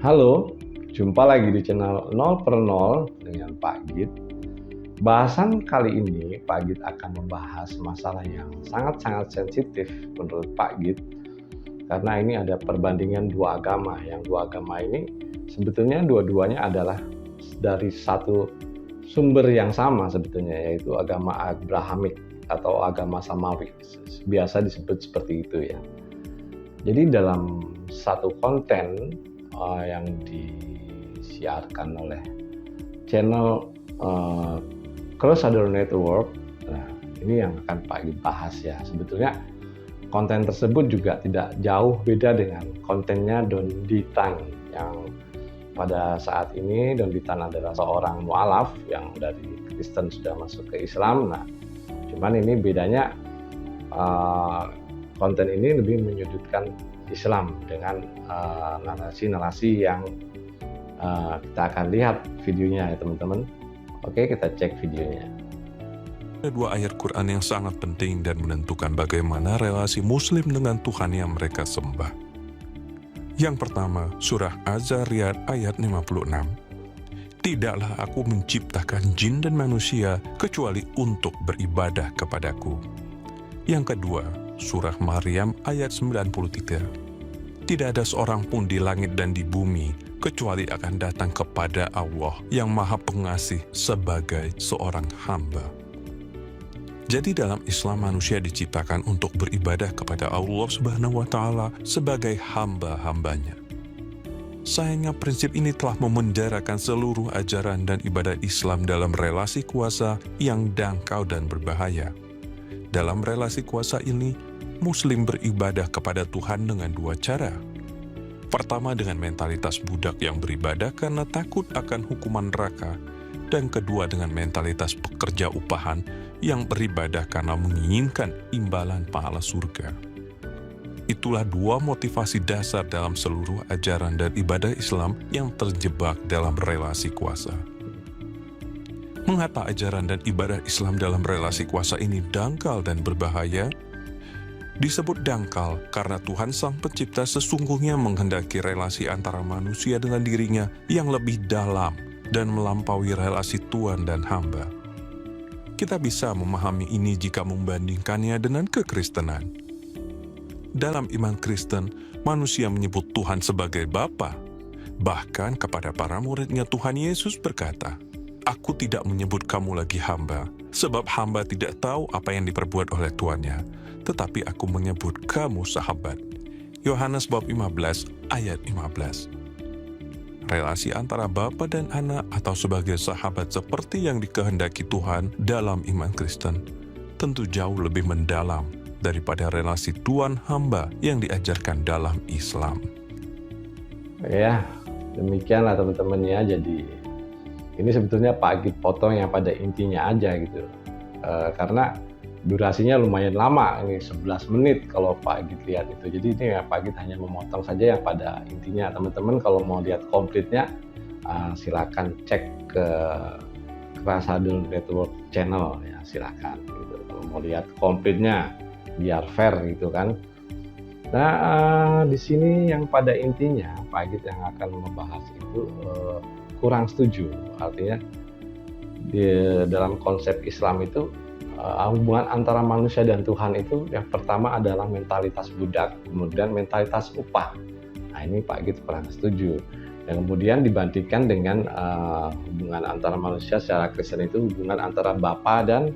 Halo, jumpa lagi di channel 0 per 0 dengan Pak Git. Bahasan kali ini Pak Git akan membahas masalah yang sangat-sangat sensitif menurut Pak Git, karena ini ada perbandingan dua agama. Yang dua agama ini sebetulnya dua-duanya adalah dari satu sumber yang sama sebetulnya, yaitu agama Abrahamik atau agama Samawi. Biasa disebut seperti itu ya. Jadi dalam satu konten yang disiarkan oleh channel Crusader Network, nah ini yang akan Pak Git bahas ya. Sebetulnya konten tersebut juga tidak jauh beda dengan kontennya Don Ditan, yang pada saat ini Don Ditan adalah seorang mualaf yang dari Kristen sudah masuk ke Islam. Nah, cuman ini bedanya konten ini lebih menyudutkan Islam dengan narasi-narasi yang kita akan lihat videonya ya teman-teman. Oke, kita cek videonya. Ada dua ayat Quran yang sangat penting dan menentukan bagaimana relasi Muslim dengan Tuhan yang mereka sembah. Yang pertama, surah Az-Zariyat ayat 56. Tidaklah aku menciptakan jin dan manusia kecuali untuk beribadah kepadaku. Yang kedua, surah Maryam ayat 93. Tidak ada seorang pun di langit dan di bumi kecuali akan datang kepada Allah yang Maha Pengasih sebagai seorang hamba. Jadi dalam Islam manusia diciptakan untuk beribadah kepada Allah Subhanahu wa Ta'ala sebagai hamba-hambanya. Sayangnya prinsip ini telah memenjarakan seluruh ajaran dan ibadah Islam dalam relasi kuasa yang dangkal dan berbahaya. Dalam relasi kuasa ini, Muslim beribadah kepada Tuhan dengan dua cara. Pertama, dengan mentalitas budak yang beribadah karena takut akan hukuman neraka, dan kedua dengan mentalitas pekerja upahan yang beribadah karena menginginkan imbalan pahala surga. Itulah dua motivasi dasar dalam seluruh ajaran dan ibadah Islam yang terjebak dalam relasi kuasa. Mengapa ajaran dan ibadah Islam dalam relasi kuasa ini dangkal dan berbahaya? Disebut dangkal karena Tuhan Sang Pencipta sesungguhnya menghendaki relasi antara manusia dengan dirinya yang lebih dalam dan melampaui relasi Tuhan dan hamba. Kita bisa memahami ini jika membandingkannya dengan kekristenan. Dalam iman Kristen, manusia menyebut Tuhan sebagai Bapa. Bahkan kepada para muridnya Tuhan Yesus berkata, "Aku tidak menyebut kamu lagi hamba, sebab hamba tidak tahu apa yang diperbuat oleh tuannya, tetapi aku menyebut kamu sahabat." Yohanes bab 15 ayat 15. Relasi antara bapa dan anak atau sebagai sahabat seperti yang dikehendaki Tuhan dalam iman Kristen tentu jauh lebih mendalam daripada relasi tuan hamba yang diajarkan dalam Islam. Ya, demikianlah teman-teman ya. Jadi ini sebetulnya Pak Git potong yang pada intinya aja gitu, karena durasinya lumayan lama, ini 11 menit kalau Pak Git lihat itu. Jadi ini ya Pak Git hanya memotong saja yang pada intinya. Teman-teman kalau mau lihat komplitnya silakan cek ke Crusader Network channel ya, silakan gitu. Kalau mau lihat komplitnya biar fair gitu kan. Nah, di sini yang pada intinya Pak Git yang akan membahas itu kurang setuju. Artinya di dalam konsep Islam itu hubungan antara manusia dan Tuhan itu yang pertama adalah mentalitas budak, kemudian mentalitas upah. Nah, ini Pak Git kurang setuju. Dan kemudian dibandingkan dengan hubungan antara manusia secara Kristen itu hubungan antara bapa dan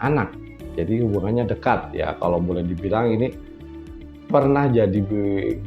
anak. Jadi hubungannya dekat ya, kalau boleh dibilang ini pernah jadi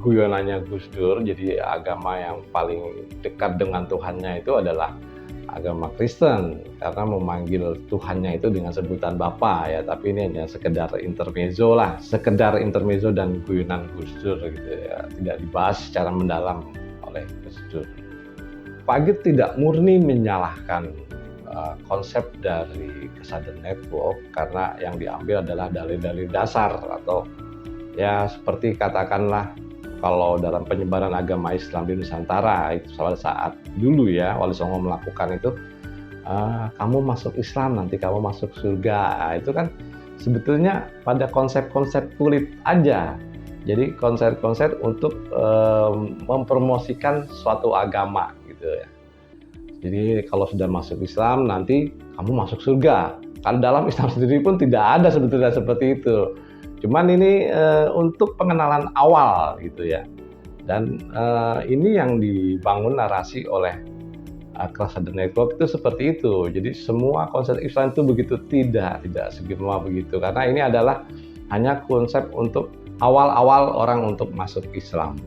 guyonannya Gus Dur. Jadi agama yang paling dekat dengan Tuhannya itu adalah agama Kristen, karena memanggil Tuhannya itu dengan sebutan Bapa ya. Tapi ini hanya sekedar intermezzo lah, sekedar intermezzo dan guyonan Gus Dur gitu ya, tidak dibahas secara mendalam oleh Gus Dur. Pak Git tidak murni menyalahkan konsep dari Crusader Network, karena yang diambil adalah dalil-dalil dasar atau ya seperti katakanlah kalau dalam penyebaran agama Islam di Nusantara itu pada saat dulu ya Wali Songo melakukan itu, kamu masuk Islam nanti kamu masuk surga. Itu kan sebetulnya pada konsep-konsep kulit aja. Jadi konser-konser untuk mempromosikan suatu agama gitu ya. Jadi kalau sudah masuk Islam nanti kamu masuk surga. Kan dalam Islam sendiri pun tidak ada sebetulnya seperti itu. Cuman ini untuk pengenalan awal gitu ya. Dan ini yang dibangun narasi oleh Kelas The Network itu seperti itu. Jadi semua konsep Islam itu begitu, tidak semua begitu. Karena ini adalah hanya konsep untuk awal-awal orang untuk masuk Islam.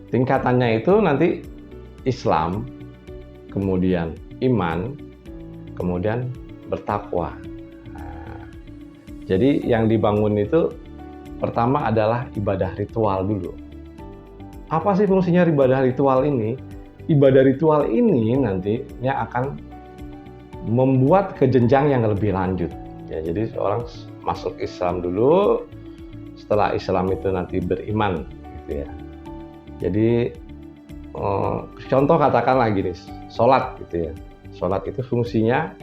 Tingkatannya itu nanti Islam, kemudian iman, kemudian bertakwa. Nah, jadi yang dibangun itu pertama adalah ibadah ritual dulu. Apa sih fungsinya ibadah ritual ini? Ibadah ritual ini nantinya akan membuat ke jenjang yang lebih lanjut. Ya, jadi seorang masuk Islam dulu, setelah Islam itu nanti beriman, gitu ya. Jadi contoh katakanlah gini, sholat gitu ya. Sholat itu fungsinya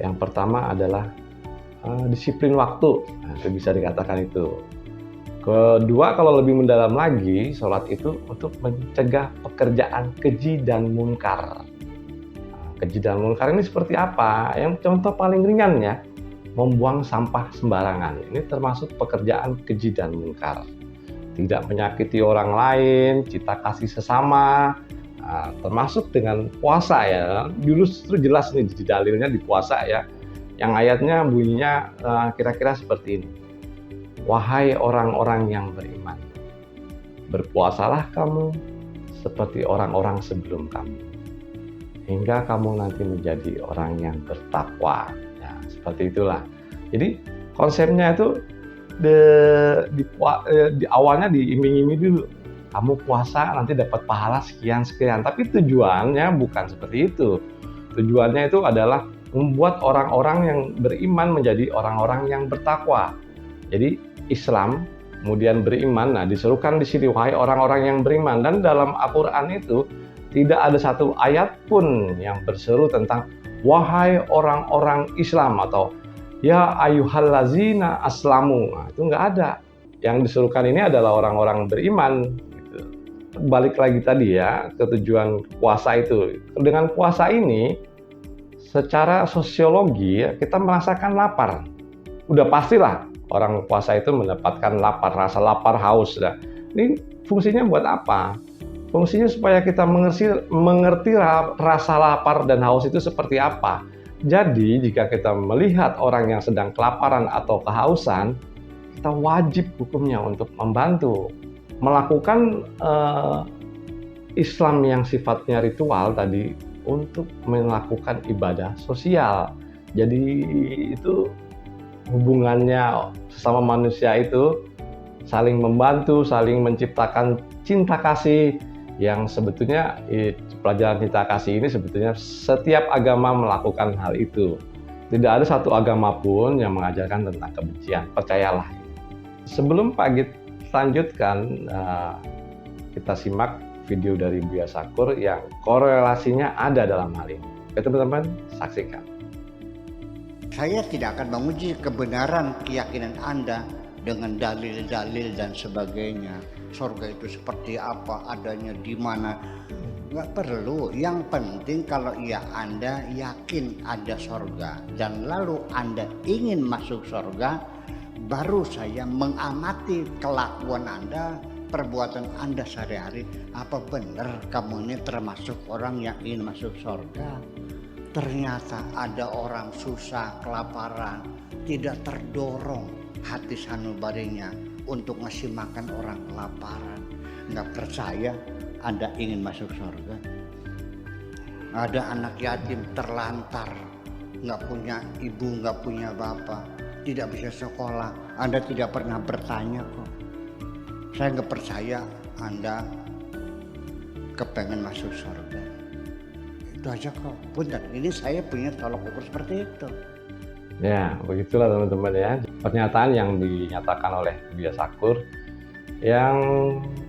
yang pertama adalah disiplin waktu. Nah, itu bisa dikatakan itu. Kedua, kalau lebih mendalam lagi, sholat itu untuk mencegah pekerjaan keji dan munkar. Nah, keji dan munkar ini seperti apa? Yang contoh paling ringan ya, membuang sampah sembarangan. Ini termasuk pekerjaan keji dan munkar. Tidak menyakiti orang lain, cita kasih sesama, termasuk dengan puasa ya. Dulu justru jelas nih di dalilnya di puasa ya. Yang ayatnya bunyinya kira-kira seperti ini. Wahai orang-orang yang beriman, berpuasalah kamu seperti orang-orang sebelum kamu, hingga kamu nanti menjadi orang yang bertakwa. Ya, seperti itulah. Jadi konsepnya itu di awalnya diiming-imingi dulu. Kamu puasa nanti dapat pahala sekian-sekian. Tapi tujuannya bukan seperti itu. Tujuannya itu adalah membuat orang-orang yang beriman menjadi orang-orang yang bertakwa. Jadi Islam, kemudian beriman. Nah, diserukan di sini, wahai orang-orang yang beriman. Dan dalam Al-Quran itu tidak ada satu ayat pun yang berseru tentang wahai orang-orang Islam atau ya ayyuhallazina aslamu. Nah, itu nggak ada. Yang diserukan ini adalah orang-orang beriman. Gitu. Balik lagi tadi ya ke tujuan puasa itu. Dengan puasa ini, secara sosiologi ya, kita merasakan lapar. Udah pastilah orang puasa itu mendapatkan lapar, rasa lapar, haus. Nah, ini fungsinya buat apa? Fungsinya supaya kita mengerti rasa lapar dan haus itu seperti apa. Jadi jika kita melihat orang yang sedang kelaparan atau kehausan, kita wajib hukumnya untuk membantu. Melakukan Islam yang sifatnya ritual tadi untuk melakukan ibadah sosial. Jadi itu hubungannya sesama manusia itu saling membantu, saling menciptakan cinta kasih yang sebetulnya pelajaran cinta kasih ini sebetulnya setiap agama melakukan hal itu. Tidak ada satu agama pun yang mengajarkan tentang kebencian, percayalah. Sebelum Pak Git lanjutkan, kita simak video dari Buya Sakur yang korelasinya ada dalam hal ini. Oke teman-teman, saksikan. Saya tidak akan menguji kebenaran keyakinan Anda dengan dalil-dalil dan sebagainya. Surga itu seperti apa, adanya di mana. Nggak perlu. Yang penting kalau Anda yakin ada surga dan lalu Anda ingin masuk surga, baru saya mengamati kelakuan Anda, perbuatan Anda sehari-hari. Apa benar kamu ini termasuk orang yang ingin masuk surga? Ternyata ada orang susah, kelaparan, tidak terdorong hati sanubarinya untuk ngasih makan orang kelaparan. Nggak percaya Anda ingin masuk surga? Ada anak yatim terlantar, nggak punya ibu, nggak punya bapak, tidak bisa sekolah. Anda tidak pernah bertanya kok. Saya nggak percaya Anda kepengen masuk surga. Itu aja kok. Punten, ini saya punya tolak ukur seperti itu. Ya, begitulah teman-teman ya. Pernyataan yang dinyatakan oleh Buya Sakur yang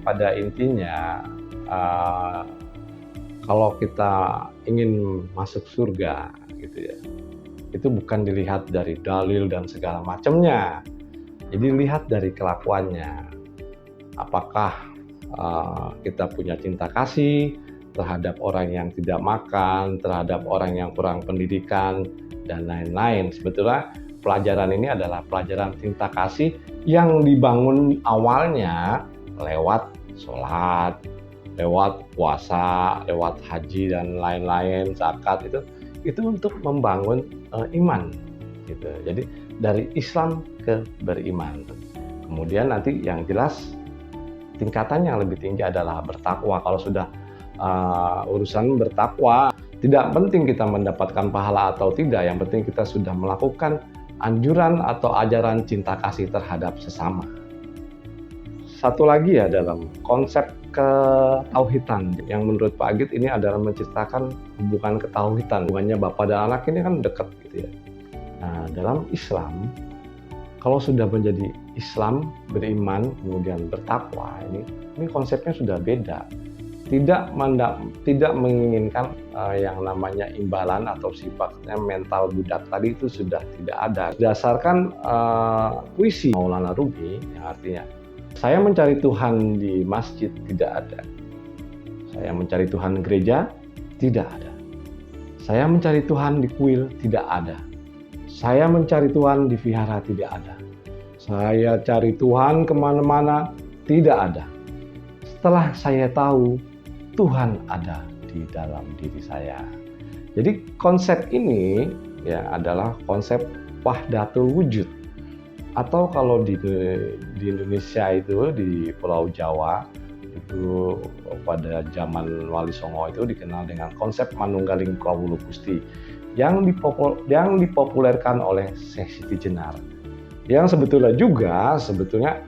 pada intinya kalau kita ingin masuk surga gitu ya, itu bukan dilihat dari dalil dan segala macamnya. Jadi lihat dari kelakuannya. apakah kita punya cinta kasih terhadap orang yang tidak makan, terhadap orang yang kurang pendidikan, dan lain-lain. Sebetulnya pelajaran ini adalah pelajaran cinta kasih yang dibangun awalnya lewat sholat, lewat puasa, lewat haji dan lain-lain, zakat, itu untuk membangun iman gitu. Jadi dari Islam ke beriman. Kemudian nanti yang jelas tingkatan yang lebih tinggi adalah bertakwa. Kalau sudah urusan bertakwa, tidak penting kita mendapatkan pahala atau tidak, yang penting kita sudah melakukan anjuran atau ajaran cinta kasih terhadap sesama. Satu lagi ya, dalam konsep ketauhidan yang menurut Pak Agit ini adalah menciptakan hubungan ketauhidan. Hubungannya bapak dan anak ini kan dekat gitu ya. Nah, dalam Islam, kalau sudah menjadi Islam, beriman, kemudian bertakwa, ini konsepnya sudah beda. Tidak menginginkan yang namanya imbalan atau sifatnya mental budak tadi, itu sudah tidak ada. Berdasarkan puisi Maulana Rumi yang artinya, saya mencari Tuhan di masjid tidak ada. Saya mencari Tuhan di gereja tidak ada. Saya mencari Tuhan di kuil tidak ada. Saya mencari Tuhan di vihara tidak ada. Saya cari Tuhan kemana-mana tidak ada. Setelah saya tahu Tuhan ada di dalam diri saya. Jadi konsep ini ya adalah konsep wahdatul wujud. Atau kalau di Indonesia itu, di Pulau Jawa itu pada zaman Wali Songo itu dikenal dengan konsep manunggaling kawula Gusti yang dipopulerkan oleh Syekh Siti Jenar. Yang sebetulnya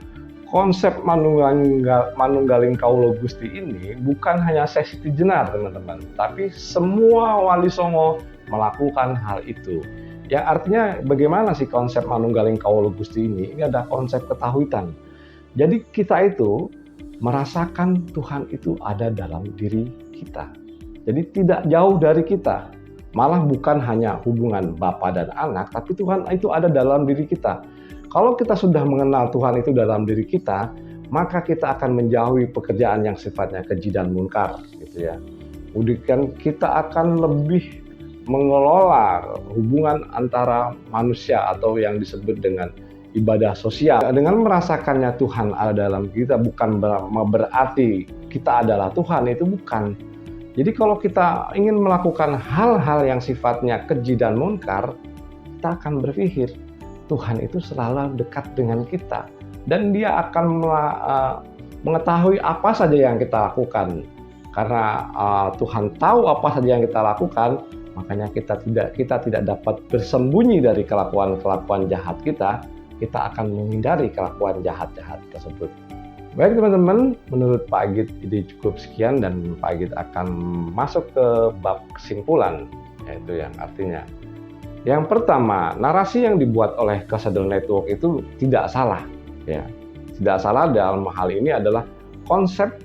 konsep manunggaling kawula Gusti ini bukan hanya Syekh Siti Jenar, teman-teman, tapi semua Wali Songo melakukan hal itu. Yang artinya bagaimana sih konsep manunggaling kawula Gusti ini? Ini ada konsep ketauhidan. Jadi kita itu merasakan Tuhan itu ada dalam diri kita. Jadi tidak jauh dari kita. Malah bukan hanya hubungan bapa dan anak, tapi Tuhan itu ada dalam diri kita. Kalau kita sudah mengenal Tuhan itu dalam diri kita, maka kita akan menjauhi pekerjaan yang sifatnya keji dan munkar, gitu ya. Kemudian kita akan lebih mengelola hubungan antara manusia atau yang disebut dengan ibadah sosial. Dengan merasakannya Tuhan ada dalam kita, bukan berarti kita adalah Tuhan, itu bukan. Jadi kalau kita ingin melakukan hal-hal yang sifatnya keji dan munkar, kita akan berpikir Tuhan itu selalu dekat dengan kita dan Dia akan mengetahui apa saja yang kita lakukan. Karena Tuhan tahu apa saja yang kita lakukan, makanya kita tidak dapat bersembunyi dari kelakuan jahat kita. Kita akan menghindari kelakuan jahat-jahat tersebut. Baik teman-teman, menurut Pak Agit ini cukup sekian dan Pak Agit akan masuk ke bab kesimpulan, yaitu yang artinya, yang pertama, narasi yang dibuat oleh Casadel Network itu tidak salah, ya. Tidak salah dalam hal ini adalah konsep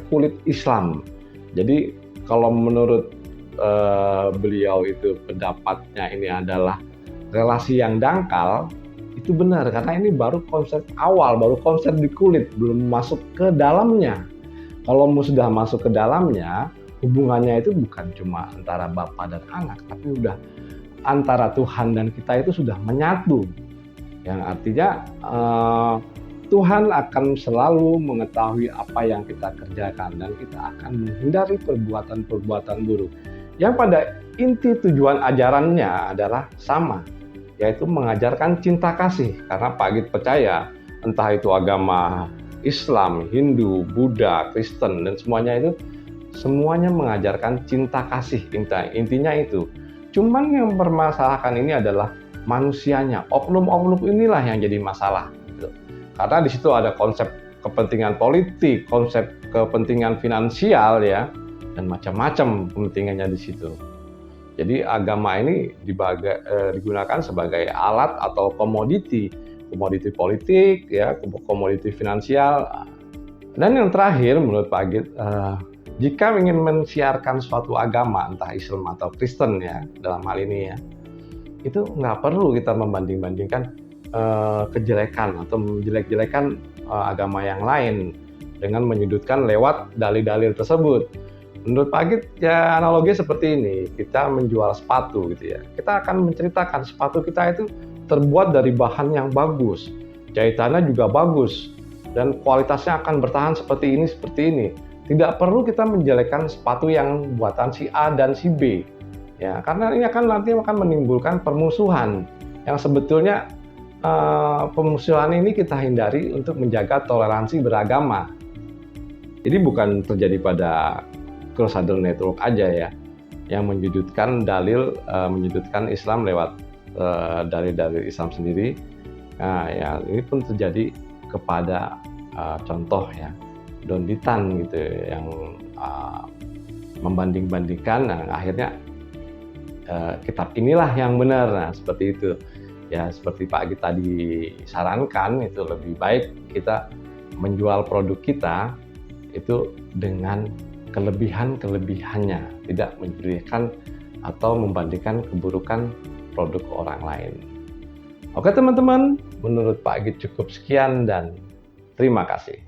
kulit Islam. Jadi kalau menurut beliau itu pendapatnya ini adalah relasi yang dangkal, itu benar karena ini baru konsep awal, baru konsep di kulit, belum masuk ke dalamnya. Kalau sudah masuk ke dalamnya, hubungannya itu bukan cuma antara bapak dan anak, tapi udah antara Tuhan dan kita itu sudah menyatu. Yang artinya Tuhan akan selalu mengetahui apa yang kita kerjakan dan kita akan menghindari perbuatan-perbuatan buruk. Yang pada inti tujuan ajarannya adalah sama, yaitu mengajarkan cinta kasih. Karena Pak Agit percaya entah itu agama Islam, Hindu, Buddha, Kristen, dan semuanya mengajarkan cinta kasih. Intinya itu. Cuman yang bermasalahkan ini adalah manusianya. Oknum-oknum inilah yang jadi masalah. Gitu. Karena di situ ada konsep kepentingan politik, konsep kepentingan finansial ya, dan macam-macam kepentingannya di situ. Jadi agama ini digunakan sebagai alat atau komoditi politik, ya, komoditi finansial. Dan yang terakhir menurut Pak Agit, jika ingin mensiarkan suatu agama, entah Islam atau Kristen ya, dalam hal ini ya, itu nggak perlu kita membanding-bandingkan kejelekan atau menjelek-jelekan agama yang lain. dengan menyudutkan lewat dalil-dalil tersebut. Menurut Pak Agit ya analogi seperti ini, kita menjual sepatu gitu ya. Kita akan menceritakan sepatu kita itu terbuat dari bahan yang bagus, jahitannya juga bagus, dan kualitasnya akan bertahan seperti ini. Tidak perlu kita menjelekkan sepatu yang buatan si A dan si B. Ya, karena ini nanti akan menimbulkan permusuhan yang sebetulnya pemusuhan ini kita hindari untuk menjaga toleransi beragama. Jadi bukan terjadi pada Crusader Network aja ya, yang menyudutkan menyudutkan Islam lewat dalil-dalil Islam sendiri. Nah, ya ini pun terjadi kepada contoh ya Don Ditan gitu yang membanding-bandingkan. Nah, akhirnya kitab inilah yang benar. Nah, seperti itu ya, seperti Pak Agit tadi sarankan, itu lebih baik kita menjual produk kita itu dengan kelebihannya, tidak menjadikan atau membandingkan keburukan produk orang lain. Oke teman-teman, menurut Pak Agit cukup sekian dan terima kasih.